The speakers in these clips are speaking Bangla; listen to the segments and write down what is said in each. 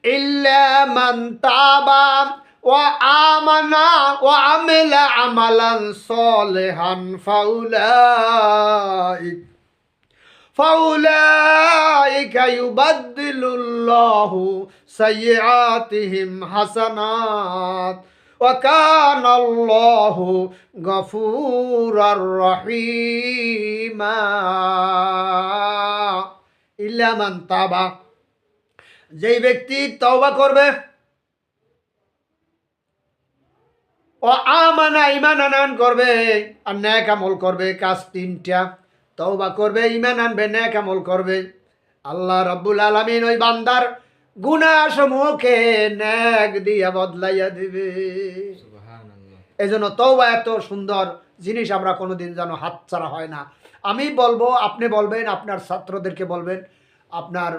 ইল্লা মান তাবা ওয়া আমানা ওয়া আমিলা আমালান সলিহান ফাউলাইকা ইউবাদদিলুল্লাহু সাইয়্যাতিহিম হাসানাত ওয়া কানাল্লাহু গফুরার রহিমা। ইল্লা মান তাবা, যেই ব্যক্তি তওবা করবে, ও আমানা ঈমান আনয়ন করবে আর নেক আমল করবে, কাজ তিনটা, তওবা করবে, ঈমান আনবে, নেক আমল করবে, আল্লাহ রাব্বুল আলামিন ওই বান্দার গুনাহ সমূহকে নেক দিয়া বদলাইয়া দিবে। সুবহানাল্লাহ। এজন্য তওবা এত সুন্দর জিনিস, আমরা কোনোদিন যেন হাতছাড়া হয় না। আমি বলবো, আপনি বলবেন, আপনার ছাত্রদেরকে বলবেন, আপনার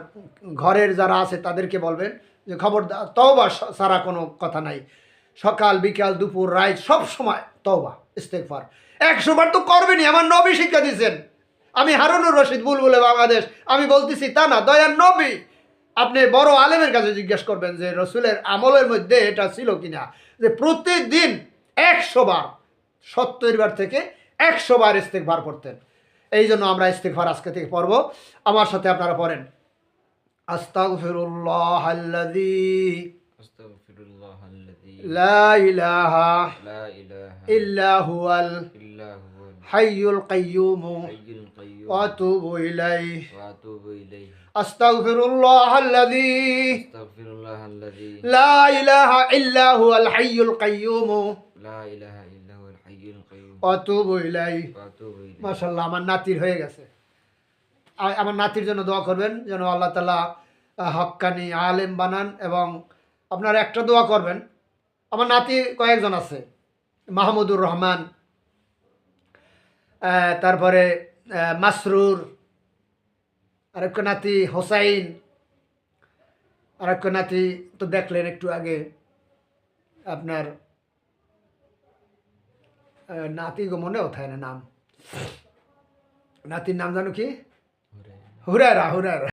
ঘরের যারা আছে তাদেরকে বলবেন যে খবরদার তওবা ছাড়া কোনো কথা নাই। সকাল বিকাল দুপুর রাত সব সময় তওবা ইস্তেগফার 100 বার তো করবেনই। আমার নবী শিক্ষা দিয়েছেন। আমি হারুনুর রশিদ বুলবুলে বাংলাদেশ, আমি বলতেছি তা না, দয়ার নবী। আপনি বড় আলেমের কাছে জিজ্ঞেস করবেন যে রসুলের আমলের মধ্যে এটা ছিল কিনা, যে প্রতিদিন 100 বার, 70 বার থেকে 100 বার ইস্তেগফার করতেন। এই জন্য আমরা ইস্তেগফার আজকে থেকে পড়ব। আমার সাথে আপনারা পড়েন, আস্তাগফিরুল্লাহাল্লাযী লা ইলাহা ইল্লা হুয়াল হাইয়ুল কাইয়্যুম ওয়া আতুবু ইলাইহি। আস্তাগফিরুল্লাহাল্লাযী লা ইলাহা ইল্লা হুয়াল হাইয়ুল কাইয়্যুম ওয়া আতুবু ইলাইহি। মাশাআল্লাহ, আমার নাতির হয়ে গেছে। আমার নাতির জন্য দোয়া করবেন যেন আল্লাহ তাআলা হক্কানি আলেম বানান। এবং আপনারা একটা দোয়া করবেন, আমার নাতি কয়েকজন আছে, মাহমুদুর রহমান, তারপরে মাসরুর, আরেকটা নাতি হোসাইন, আরেকটা নাতি তো দেখলেন একটু আগে, আপনার নাতি গো মনেও থাকে না নাম, নাতির নাম জানো কি? হুরায়রা।